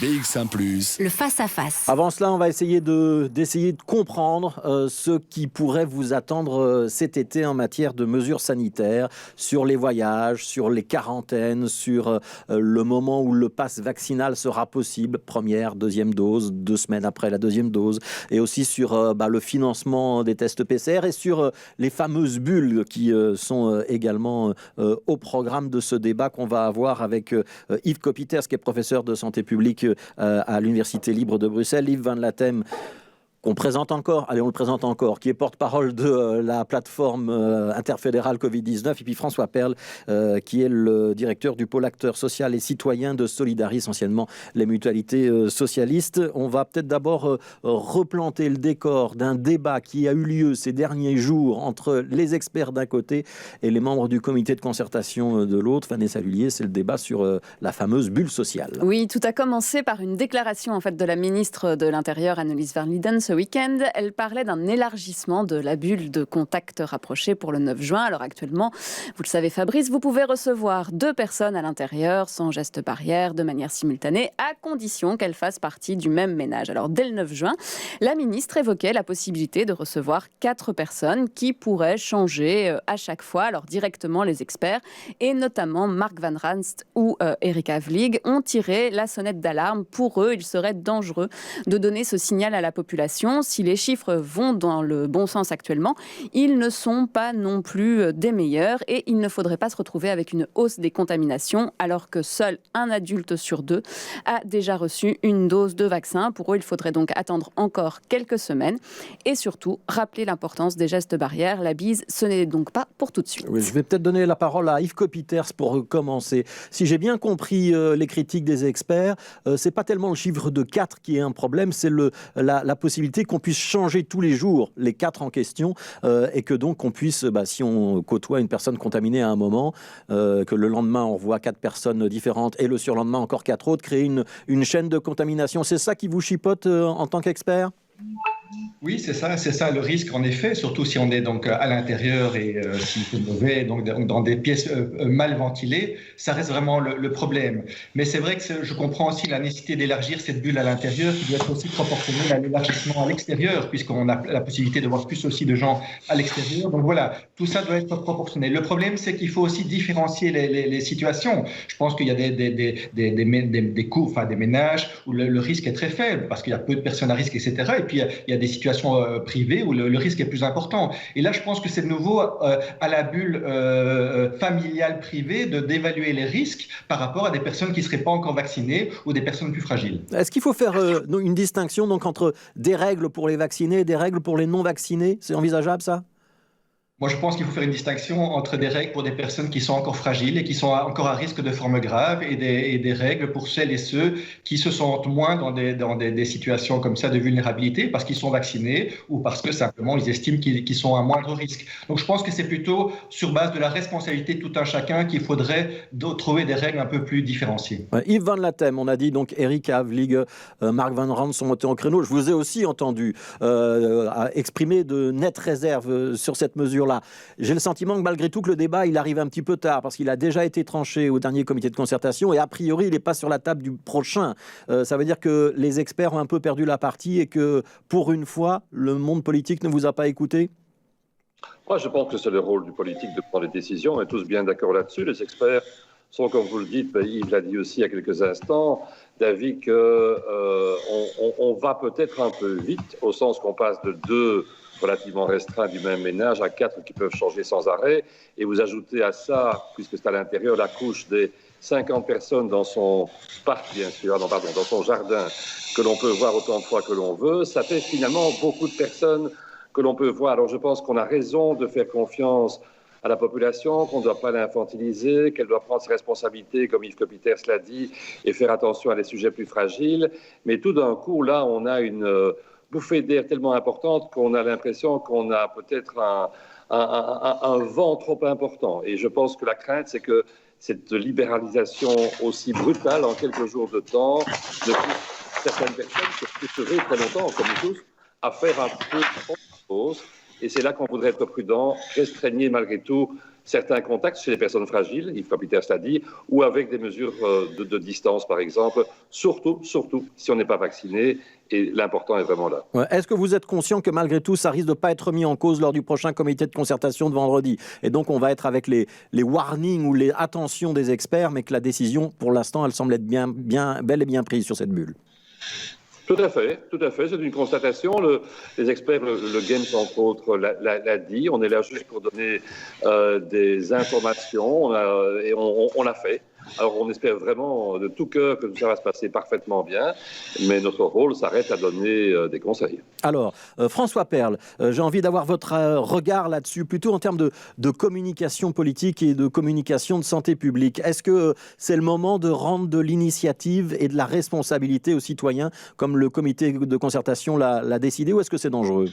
BX1+. Le face-à-face. Avant cela, on va essayer de comprendre ce qui pourrait vous attendre cet été en matière de mesures sanitaires, sur les voyages, sur les quarantaines, sur le moment où le pass vaccinal sera possible, première, deuxième dose, 2 semaines après la deuxième dose, et aussi sur le financement des tests PCR et sur les fameuses bulles qui sont également au programme de ce débat qu'on va avoir avec Yves Copiters, qui est professeur de santé publique à l'Université libre de Bruxelles. Yves Van Latem, qu'on présente encore, allez on le présente encore, qui est porte-parole de la plateforme interfédérale Covid-19, et puis François Perle, qui est le directeur du pôle acteur social et citoyen de Solidaris, anciennement les mutualités socialistes. On va peut-être d'abord replanter le décor d'un débat qui a eu lieu ces derniers jours entre les experts d'un côté et les membres du comité de concertation de l'autre. Vanessa Lullier, c'est le débat sur la fameuse bulle sociale. Oui, tout a commencé par une déclaration de la ministre de l'Intérieur, Annelies Verlieden, ce week-end. Elle parlait d'un élargissement de la bulle de contact rapproché pour le 9 juin. Alors actuellement, vous le savez Fabrice, vous pouvez recevoir 2 personnes à l'intérieur sans geste barrière de manière simultanée, à condition qu'elles fassent partie du même ménage. Alors dès le 9 juin, la ministre évoquait la possibilité de recevoir 4 personnes qui pourraient changer à chaque fois. Alors directement, les experts, et notamment Mark Van Ranst ou Erika Vlieg, ont tiré la sonnette d'alarme. Pour eux, il serait dangereux de donner ce signal à la population. Si les chiffres vont dans le bon sens actuellement, ils ne sont pas non plus des meilleurs, et il ne faudrait pas se retrouver avec une hausse des contaminations alors que seul un adulte sur 2 a déjà reçu une dose de vaccin. Pour eux, il faudrait donc attendre encore quelques semaines et surtout rappeler l'importance des gestes barrières. La bise, ce n'est donc pas pour tout de suite. Oui, je vais peut-être donner la parole à Yves Copiters pour commencer. Si j'ai bien compris les critiques des experts, c'est pas tellement le chiffre de 4 qui est un problème, c'est la possibilité qu'on puisse changer tous les jours les 4 en question, et que donc on puisse, si on côtoie une personne contaminée à un moment, que le lendemain on voit 4 personnes différentes et le surlendemain encore 4 autres, créer une chaîne de contamination. C'est ça qui vous chipote en tant qu'expert ? Oui, c'est ça le risque en effet, surtout si on est donc à l'intérieur et s'il fait mauvais, donc dans des pièces mal ventilées, ça reste vraiment le problème. Mais c'est vrai que je comprends aussi la nécessité d'élargir cette bulle à l'intérieur, qui doit être aussi proportionnelle à l'élargissement à l'extérieur, puisqu'on a la possibilité de voir plus aussi de gens à l'extérieur. Donc voilà, tout ça doit être proportionnel. Le problème, c'est qu'il faut aussi différencier les situations. Je pense qu'il y a des cours, enfin des ménages où le risque est très faible, parce qu'il y a peu de personnes à risque, etc. Et puis il y a des situations privées où le risque est plus important. Et là, je pense que c'est de nouveau à la bulle familiale privée d'évaluer les risques par rapport à des personnes qui ne seraient pas encore vaccinées ou des personnes plus fragiles. Est-ce qu'il faut faire une distinction donc, entre des règles pour les vaccinés et des règles pour les non-vaccinés ? C'est envisageable ça ? Moi, je pense qu'il faut faire une distinction entre des règles pour des personnes qui sont encore fragiles et qui sont encore à risque de formes graves, et des règles pour celles et ceux qui se sentent moins dans des situations comme ça de vulnérabilité parce qu'ils sont vaccinés ou parce que simplement ils estiment qu'ils sont à moindre risque. Donc je pense que c'est plutôt sur base de la responsabilité de tout un chacun qu'il faudrait trouver des règles un peu plus différenciées. Yves Van Latem, on a dit donc Erika Vlieg, Mark Van Ranst sont montés en créneau. Je vous ai aussi entendu exprimer de nettes réserves sur cette mesure-là. J'ai le sentiment que malgré tout que le débat il arrive un petit peu tard parce qu'il a déjà été tranché au dernier comité de concertation et a priori il n'est pas sur la table du prochain. Ça veut dire que les experts ont un peu perdu la partie et que pour une fois le monde politique ne vous a pas écouté ? Moi je pense que c'est le rôle du politique de prendre les décisions. On est tous bien d'accord là-dessus. Les experts sont, comme vous le dites, Yves l'a dit aussi il y a quelques instants, d'avis qu'on va peut-être un peu vite, au sens qu'on passe de 2 relativement restreints du même ménage à 4 qui peuvent changer sans arrêt. Et vous ajoutez à ça, puisque c'est à l'intérieur, la couche des 50 personnes dans son parc, bien sûr, dans son jardin, que l'on peut voir autant de fois que l'on veut. Ça fait finalement beaucoup de personnes que l'on peut voir. Alors je pense qu'on a raison de faire confiance à la population, qu'on ne doit pas l'infantiliser, qu'elle doit prendre ses responsabilités, comme Yves Copiters l'a dit, et faire attention à les sujets plus fragiles. Mais tout d'un coup, là, on a une bouffée d'air tellement importante qu'on a l'impression qu'on a peut-être un vent trop important. Et je pense que la crainte, c'est que cette libéralisation aussi brutale en quelques jours de temps ne pousse certaines personnes se frustrer très longtemps, comme nous tous, à faire un peu de choses Et c'est là qu'on voudrait être prudent, restreigner malgré tout certains contacts chez les personnes fragiles, Yves Kapiters l'a dit, ou avec des mesures de distance, par exemple, surtout si on n'est pas vacciné, et l'important est vraiment là. Ouais. Est-ce que vous êtes conscient que malgré tout, ça risque de ne pas être mis en cause lors du prochain comité de concertation de vendredi? Et donc, on va être avec les warnings ou les attentions des experts, mais que la décision, pour l'instant, elle semble être bel et bien prise sur cette bulle. Tout à fait. C'est une constatation. Les experts, le Games entre autres, l'a dit. On est là juste pour donner des informations et on l'a fait. Alors on espère vraiment de tout cœur que tout ça va se passer parfaitement bien, mais notre rôle s'arrête à donner des conseils. Alors, François Perle, j'ai envie d'avoir votre regard là-dessus, plutôt en termes de communication politique et de communication de santé publique. Est-ce que c'est le moment de rendre de l'initiative et de la responsabilité aux citoyens, comme le comité de concertation l'a décidé, ou est-ce que c'est dangereux ?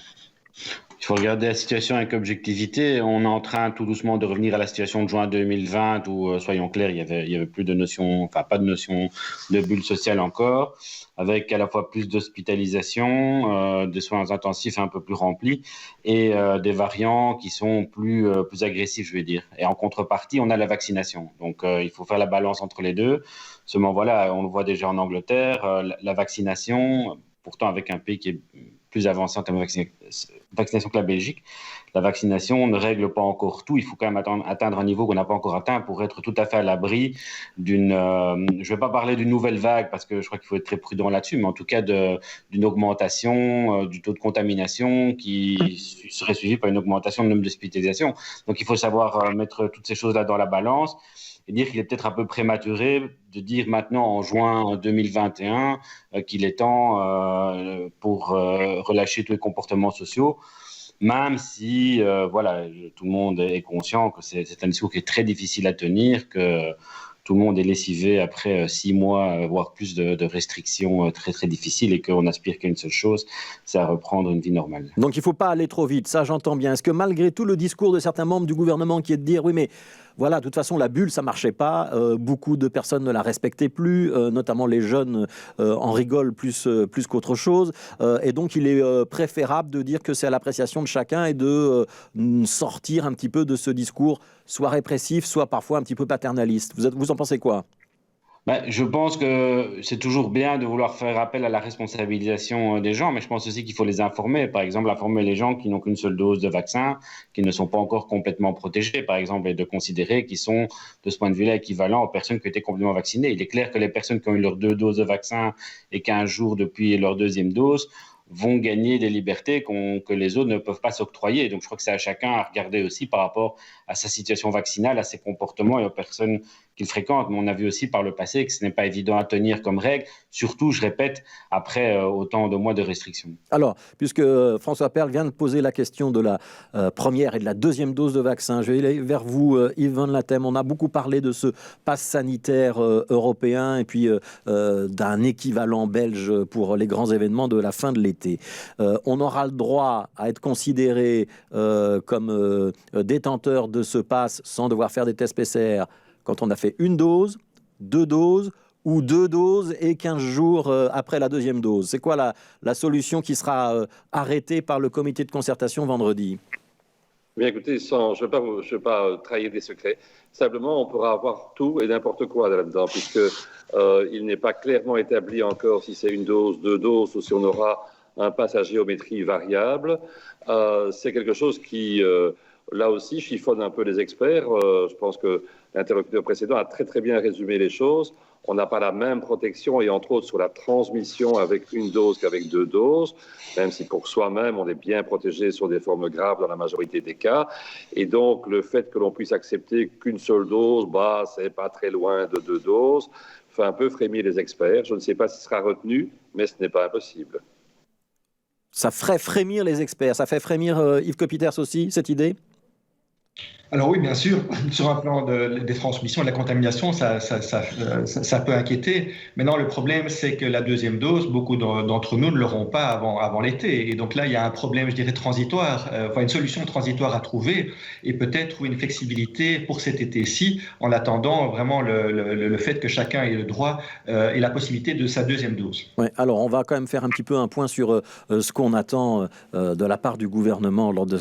Il faut regarder la situation avec objectivité. On est en train tout doucement de revenir à la situation de juin 2020 où, soyons clairs, il y avait plus de notion, enfin pas de notion de bulle sociale encore, avec à la fois plus d'hospitalisation, des soins intensifs un peu plus remplis et des variants qui sont plus agressifs, je vais dire. Et en contrepartie, on a la vaccination. Donc il faut faire la balance entre les deux. Seulement voilà, on le voit déjà en Angleterre, la vaccination, pourtant avec un pays qui est plus avancé en termes de vaccination que la Belgique. La vaccination ne règle pas encore tout. Il faut quand même atteindre un niveau qu'on n'a pas encore atteint pour être tout à fait à l'abri d'une... je ne vais pas parler d'une nouvelle vague parce que je crois qu'il faut être très prudent là-dessus, mais en tout cas d'une augmentation du taux de contamination qui serait suivie par une augmentation du nombre d'hospitalisations. Donc il faut savoir mettre toutes ces choses-là dans la balance et dire qu'il est peut-être un peu prématuré de dire maintenant en juin 2021 qu'il est temps pour relâcher tous les comportements sociaux, même si voilà, tout le monde est conscient que c'est un discours qui est très difficile à tenir, que tout le monde est lessivé après 6 mois, voire plus de restrictions très très difficiles et qu'on aspire qu'à une seule chose, c'est à reprendre une vie normale. Donc il ne faut pas aller trop vite, ça j'entends bien. Est-ce que malgré tout le discours de certains membres du gouvernement qui est de dire oui mais voilà, de toute façon, la bulle, ça ne marchait pas. Beaucoup de personnes ne la respectaient plus, notamment les jeunes en rigolent plus qu'autre chose. Et donc, il est préférable de dire que c'est à l'appréciation de chacun et de sortir un petit peu de ce discours soit répressif, soit parfois un petit peu paternaliste. Vous en pensez quoi ? Je pense que c'est toujours bien de vouloir faire appel à la responsabilisation des gens, mais je pense aussi qu'il faut les informer. Par exemple, informer les gens qui n'ont qu'une seule dose de vaccin, qui ne sont pas encore complètement protégés, par exemple, et de considérer qu'ils sont, de ce point de vue-là, équivalents aux personnes qui ont été complètement vaccinées. Il est clair que les personnes qui ont eu leurs 2 doses de vaccin et 15 jours depuis leur 2e dose vont gagner des libertés que les autres ne peuvent pas s'octroyer. Donc, je crois que c'est à chacun à regarder aussi par rapport à sa situation vaccinale, à ses comportements et aux personnes qu'il fréquente. Mais on a vu aussi par le passé que ce n'est pas évident à tenir comme règle, surtout, je répète, après autant de mois de restrictions. Alors, puisque François Perle vient de poser la question de la première et de la 2e dose de vaccin, je vais aller vers vous, Yves Van Latem. On a beaucoup parlé de ce pass sanitaire européen et puis d'un équivalent belge pour les grands événements de la fin de l'été. On aura le droit à être considéré comme détenteur de ce pass sans devoir faire des tests PCR quand on a fait 1 dose, 2 doses ou 2 doses et 15 jours après la 2e dose. C'est quoi la solution qui sera arrêtée par le comité de concertation vendredi ? Bien écoutez, je ne veux pas trahir des secrets. Simplement, on pourra avoir tout et n'importe quoi là-dedans, puisque il n'est pas clairement établi encore si c'est 1 dose, 2 doses ou si on aura un pass à géométrie variable. C'est quelque chose qui, là aussi, chiffonne un peu les experts. Je pense que l'interlocuteur précédent a très très bien résumé les choses. On n'a pas la même protection, et entre autres sur la transmission avec 1 dose qu'avec 2 doses, même si pour soi-même, on est bien protégé sur des formes graves dans la majorité des cas. Et donc, le fait que l'on puisse accepter qu'une seule dose, c'est pas très loin de 2 doses, fait un peu frémir les experts. Je ne sais pas si ce sera retenu, mais ce n'est pas impossible. Ça ferait frémir les experts. Ça fait frémir Yves Kapiters aussi, cette idée ? Alors oui, bien sûr, sur un plan des transmissions, de la contamination, ça peut inquiéter. Maintenant, le problème, c'est que la deuxième dose, beaucoup d'entre nous ne l'auront pas avant l'été. Et donc là, il y a un problème, je dirais, transitoire, enfin une solution transitoire à trouver et peut-être une flexibilité pour cet été-ci, en attendant vraiment le fait que chacun ait le droit et la possibilité de sa deuxième dose. Ouais, alors, on va quand même faire un petit peu un point sur ce qu'on attend de la part du gouvernement lors de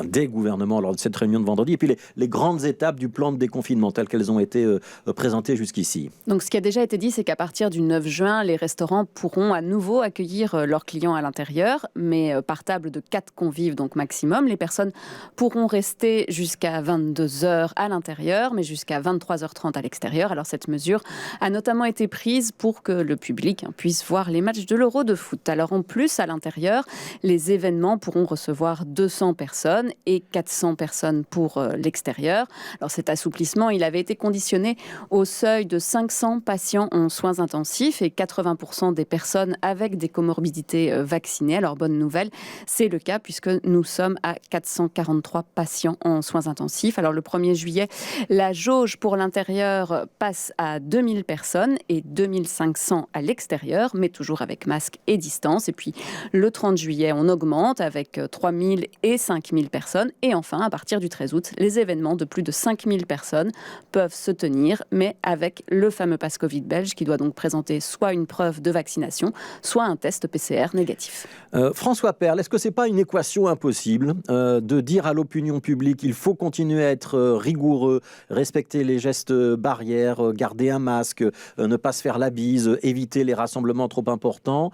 des gouvernements lors de cette réunion de vendredi, et puis les grandes étapes du plan de déconfinement telles qu'elles ont été présentées jusqu'ici. Donc, ce qui a déjà été dit, c'est qu'à partir du 9 juin, les restaurants pourront à nouveau accueillir leurs clients à l'intérieur, mais par table de 4 convives, donc maximum. Les personnes pourront rester jusqu'à 22h à l'intérieur, mais jusqu'à 23h30 à l'extérieur. Alors, cette mesure a notamment été prise pour que le public puisse voir les matchs de l'Euro de foot. Alors, en plus, à l'intérieur, les événements pourront recevoir 200 personnes et 400 personnes pour l'extérieur. Alors, cet assouplissement, il avait été conditionné au seuil de 500 patients en soins intensifs et 80% des personnes avec des comorbidités vaccinées. Alors, bonne nouvelle, c'est le cas puisque nous sommes à 443 patients en soins intensifs. Alors, le 1er juillet, la jauge pour l'intérieur passe à 2000 personnes et 2500 à l'extérieur, mais toujours avec masque et distance. Et puis, le 30 juillet, on augmente avec 3000 et 5000 personnes. Et enfin, à partir du 13 août, les événements de plus de 5000 personnes peuvent se tenir, mais avec le fameux pass Covid belge qui doit donc présenter soit une preuve de vaccination, soit un test PCR négatif. François Perle, est-ce que ce n'est pas une équation impossible de dire à l'opinion publique qu'il faut continuer à être rigoureux, respecter les gestes barrières, garder un masque, ne pas se faire la bise, éviter les rassemblements trop importants,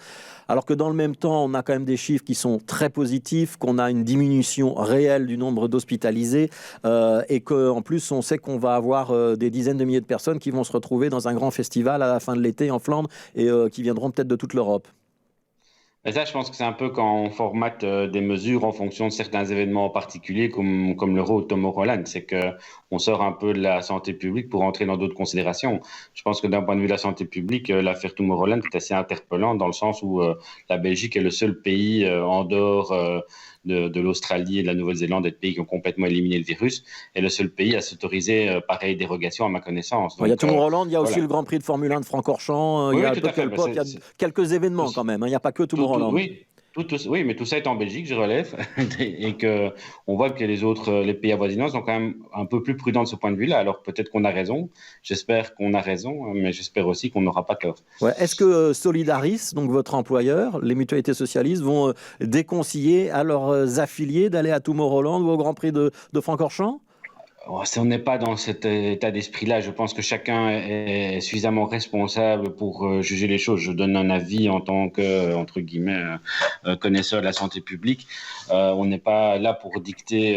alors que dans le même temps, on a quand même des chiffres qui sont très positifs, qu'on a une diminution réelle du nombre d'hospitalisés et qu'en plus, on sait qu'on va avoir des dizaines de milliers de personnes qui vont se retrouver dans un grand festival à la fin de l'été en Flandre et qui viendront peut-être de toute l'Europe. Et ça, je pense que c'est un peu quand on formate des mesures en fonction de certains événements en particulier, comme l'Euro ou Tomorrowland. C'est qu'on sort un peu de la santé publique pour entrer dans d'autres considérations. Je pense que d'un point de vue de la santé publique, l'affaire Tomorrowland est assez interpellante dans le sens où la Belgique est le seul pays en dehors de l'Australie et de la Nouvelle-Zélande, des pays qui ont complètement éliminé le virus, est le seul pays à s'autoriser pareille dérogation à ma connaissance. Donc, il y a Tomorrowland, il y a aussi le Grand Prix de Formule 1 de Francorchamps, il y a quelques événements quand même, il n'y a pas que Tomorrowland. Oui, mais tout ça est en Belgique, je relève, et qu'on voit que les pays avoisinants sont quand même un peu plus prudents de ce point de vue-là. Alors peut-être qu'on a raison, j'espère qu'on a raison, mais j'espère aussi qu'on n'aura pas tort. Ouais. Est-ce que Solidaris, donc votre employeur, les mutualités socialistes, vont déconseiller à leurs affiliés d'aller à Tomorrowland ou au Grand Prix de Francorchamps ? On n'est pas dans cet état d'esprit-là. Je pense que chacun est suffisamment responsable pour juger les choses. Je donne un avis en tant que, entre guillemets, connaisseur de la santé publique. On n'est pas là pour dicter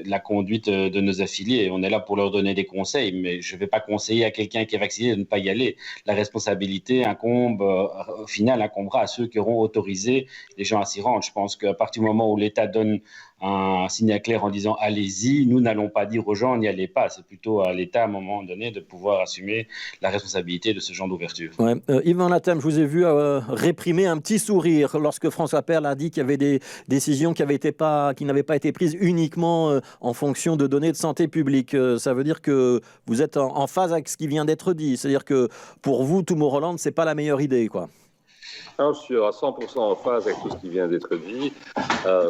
la conduite de nos affiliés. On est là pour leur donner des conseils, mais je ne vais pas conseiller à quelqu'un qui est vacciné de ne pas y aller. La responsabilité au final, incombera à ceux qui auront autorisé les gens à s'y rendre. Je pense qu'à partir du moment où l'État donne un signal clair en disant allez-y, nous n'allons pas dire aux gens n'y allez pas. C'est plutôt à l'État à un moment donné de pouvoir assumer la responsabilité de ce genre d'ouverture. Ouais. Yves Van Latham, je vous ai vu réprimer un petit sourire lorsque François Perle a dit qu'il y avait des décisions qui n'avaient pas été prises uniquement en fonction de données de santé publique. Ça veut dire que vous êtes en phase avec ce qui vient d'être dit. C'est-à-dire que pour vous, Tomorrowland, c'est pas la meilleure idée, quoi. Alors, je suis à 100% en phase avec tout ce qui vient d'être dit.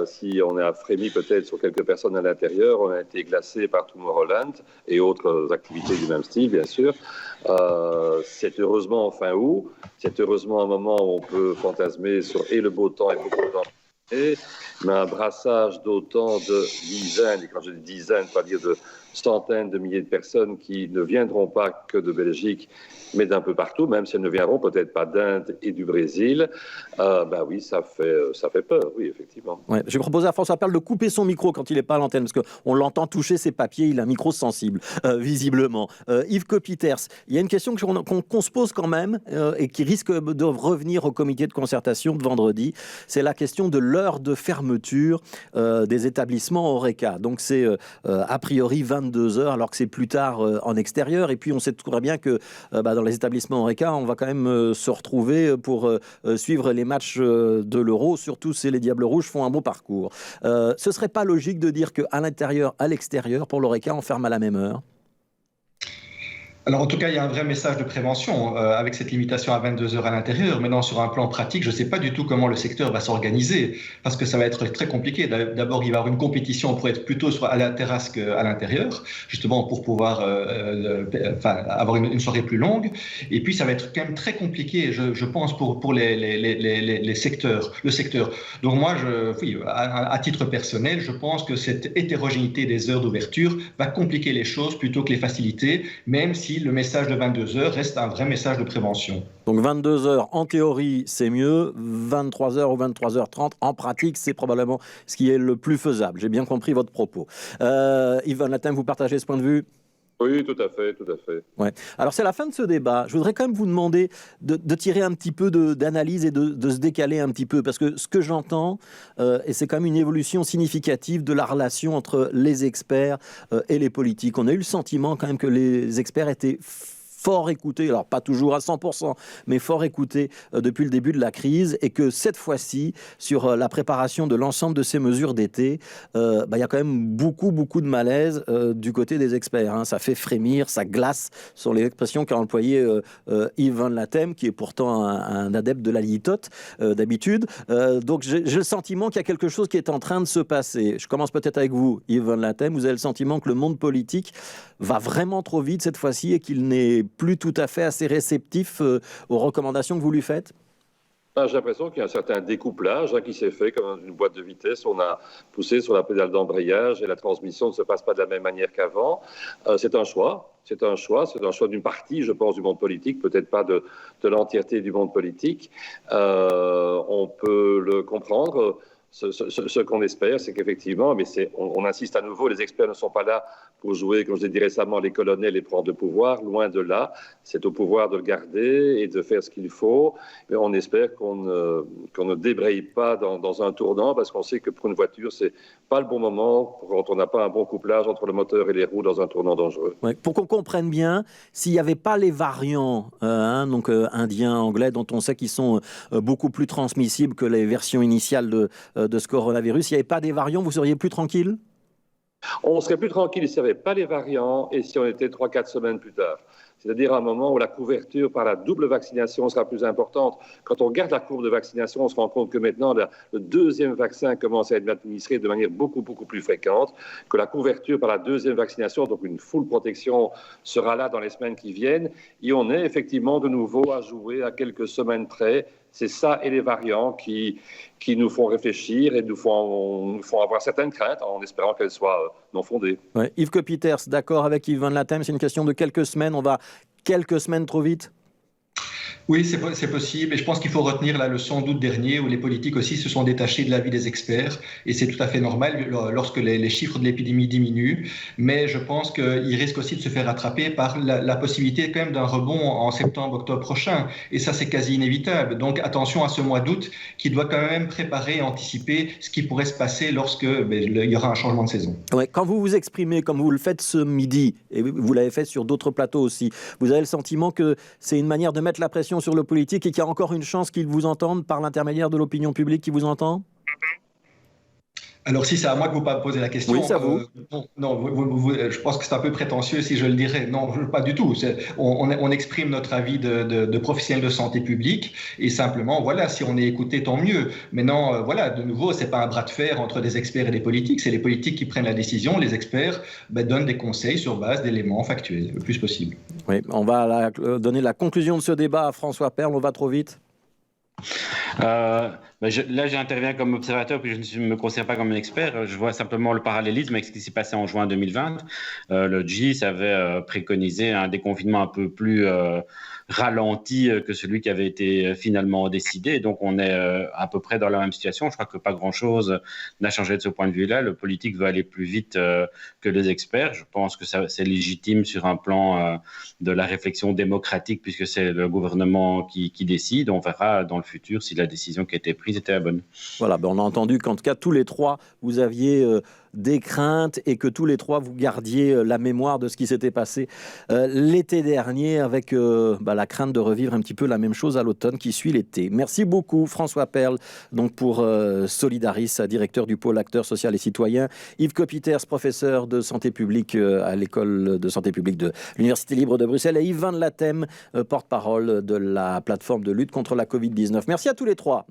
Si on a frémi peut-être sur quelques personnes à l'intérieur, on a été glacé par Tomorrowland et autres activités du même style, bien sûr. C'est heureusement en fin août. C'est heureusement un moment où on peut fantasmer sur et le beau temps et beaucoup de temps. Mais un brassage d'autant de dizaines, et quand je dis dizaines, pas dire de centaines de milliers de personnes qui ne viendront pas que de Belgique, mais d'un peu partout, même si elles ne viendront peut-être pas d'Inde et du Brésil, oui, ça fait peur, oui, effectivement. Ouais, je vais proposer à François Perle de couper son micro quand il n'est pas à l'antenne, parce qu'on l'entend toucher ses papiers, il a un micro sensible, visiblement. Yves Copiters, il y a une question qu'on se pose quand même, et qui risque de revenir au comité de concertation de vendredi, c'est la question de l'heure de fermeture des établissements Horeca. Donc c'est a priori 22 22 heures alors que c'est plus tard en extérieur. Et puis on sait très bien que dans les établissements Horeca, on va quand même se retrouver pour suivre les matchs de l'Euro, surtout si les Diables Rouges font un bon parcours. Ce serait pas logique de dire qu'à l'intérieur, à l'extérieur, pour l'Horeca, on ferme à la même heure? Alors en tout cas, il y a un vrai message de prévention avec cette limitation à 22 heures à l'intérieur. Maintenant, sur un plan pratique, je ne sais pas du tout comment le secteur va s'organiser parce que ça va être très compliqué. D'abord, il va y avoir une compétition pour être plutôt soit à la terrasse qu'à l'intérieur, justement pour pouvoir avoir une soirée plus longue. Et puis, ça va être quand même très compliqué, je pense, pour les secteurs, le secteur. Donc moi, à titre personnel, je pense que cette hétérogénéité des heures d'ouverture va compliquer les choses plutôt que les faciliter, même si le message de 22 heures reste un vrai message de prévention. Donc 22 heures, en théorie, c'est mieux. 23 heures ou 23h30, en pratique, c'est probablement ce qui est le plus faisable. J'ai bien compris votre propos. Yves Van Latem, vous partagez ce point de vue ? Oui, tout à fait, tout à fait. Ouais. Alors c'est la fin de ce débat. Je voudrais quand même vous demander de tirer un petit peu d'analyse et de se décaler un petit peu, parce que ce que j'entends, et c'est quand même une évolution significative de la relation entre les experts et les politiques. On a eu le sentiment quand même que les experts étaient fort écoutés, alors pas toujours à 100%, mais fort écoutés depuis le début de la crise, et que cette fois-ci, sur la préparation de l'ensemble de ces mesures d'été, y a quand même beaucoup de malaise du côté des experts. Hein. Ça fait frémir, ça glace, sont les expressions qu'a employé Yves Van Latem, qui est pourtant un adepte de la litote d'habitude. Donc j'ai le sentiment qu'il y a quelque chose qui est en train de se passer. Je commence peut-être avec vous, Yves Van Latem. Vous avez le sentiment que le monde politique va vraiment trop vite cette fois-ci et qu'il n'est plus tout à fait assez réceptif aux recommandations que vous lui faites? J'ai l'impression qu'il y a un certain découplage qui s'est fait comme une boîte de vitesse. On a poussé sur la pédale d'embrayage et la transmission ne se passe pas de la même manière qu'avant. C'est un choix. C'est un choix d'une partie, je pense, du monde politique, peut-être pas de l'entièreté du monde politique. On peut le comprendre. Ce qu'on espère, c'est qu'effectivement, mais on insiste à nouveau, les experts ne sont pas là pour jouer, comme je l'ai dit récemment, les colonels et prendre le pouvoir, loin de là. C'est au pouvoir de le garder et de faire ce qu'il faut. Mais on espère qu'on ne débraye pas dans un tournant, parce qu'on sait que pour une voiture, c'est pas le bon moment quand on n'a pas un bon couplage entre le moteur et les roues dans un tournant dangereux. Ouais, pour qu'on comprenne bien, s'il n'y avait pas les variants donc indiens, anglais, dont on sait qu'ils sont beaucoup plus transmissibles que les versions initiales de ce coronavirus, s'il n'y avait pas des variants, vous seriez plus tranquille? On serait plus tranquille s'il n'y avait pas les variants et si on était 3-4 semaines plus tard. C'est-à-dire à un moment où la couverture par la double vaccination sera plus importante. Quand on regarde la courbe de vaccination, on se rend compte que maintenant, le deuxième vaccin commence à être administré de manière beaucoup plus fréquente, que la couverture par la deuxième vaccination, donc une full protection, sera là dans les semaines qui viennent. Et on est effectivement de nouveau à jouer à quelques semaines près. C'est ça et les variants qui nous font réfléchir et nous font avoir certaines craintes en espérant qu'elles soient non fondées. Ouais. Yves Copiters, d'accord avec Yves Van Latem, c'est une question de quelques semaines. On va quelques semaines trop vite? Oui, c'est possible. Et je pense qu'il faut retenir la leçon d'août dernier où les politiques aussi se sont détachés de l'avis des experts. Et c'est tout à fait normal lorsque les chiffres de l'épidémie diminuent. Mais je pense qu'ils risquent aussi de se faire rattraper par la possibilité quand même d'un rebond en septembre-octobre prochain. Et ça, c'est quasi inévitable. Donc attention à ce mois d'août qui doit quand même préparer et anticiper ce qui pourrait se passer lorsque il y aura un changement de saison. Ouais, quand vous vous exprimez comme vous le faites ce midi, et vous l'avez fait sur d'autres plateaux aussi, vous avez le sentiment que c'est une manière de mettre la pression sur le politique et qu'il y a encore une chance qu'ils vous entendent par l'intermédiaire de l'opinion publique qui vous entend? Alors, si c'est à moi que vous posez la question, oui, c'est à vous. Je pense que c'est un peu prétentieux si je le dirais. Non, pas du tout. On exprime notre avis de professionnels de santé publique et simplement, voilà, si on est écouté, tant mieux. Maintenant, voilà, de nouveau, c'est pas un bras de fer entre des experts et des politiques. C'est les politiques qui prennent la décision. Les experts donnent des conseils sur base d'éléments factuels, le plus possible. Oui, on va donner la conclusion de ce débat à François Perle. On va trop vite. Là, j'interviens comme observateur, puis je ne me considère pas comme un expert. Je vois simplement le parallélisme avec ce qui s'est passé en juin 2020. Le GIS avait préconisé un déconfinement un peu plus ralenti que celui qui avait été finalement décidé. Donc, on est à peu près dans la même situation. Je crois que pas grand-chose n'a changé de ce point de vue-là. Le politique veut aller plus vite que les experts. Je pense que c'est légitime sur un plan de la réflexion démocratique, puisque c'est le gouvernement qui décide. On verra dans le futur si la décision qui a été prise était la bonne. Voilà, on a entendu qu'en tout cas, tous les trois, vous aviez des craintes et que tous les trois vous gardiez la mémoire de ce qui s'était passé l'été dernier avec la crainte de revivre un petit peu la même chose à l'automne qui suit l'été. Merci beaucoup François Perle donc pour Solidaris, directeur du pôle acteurs social et citoyen, Yves Copiters, professeur de santé publique à l'école de santé publique de l'Université libre de Bruxelles, et Yves Van Latem, porte-parole de la plateforme de lutte contre la Covid-19. Merci à tous les trois.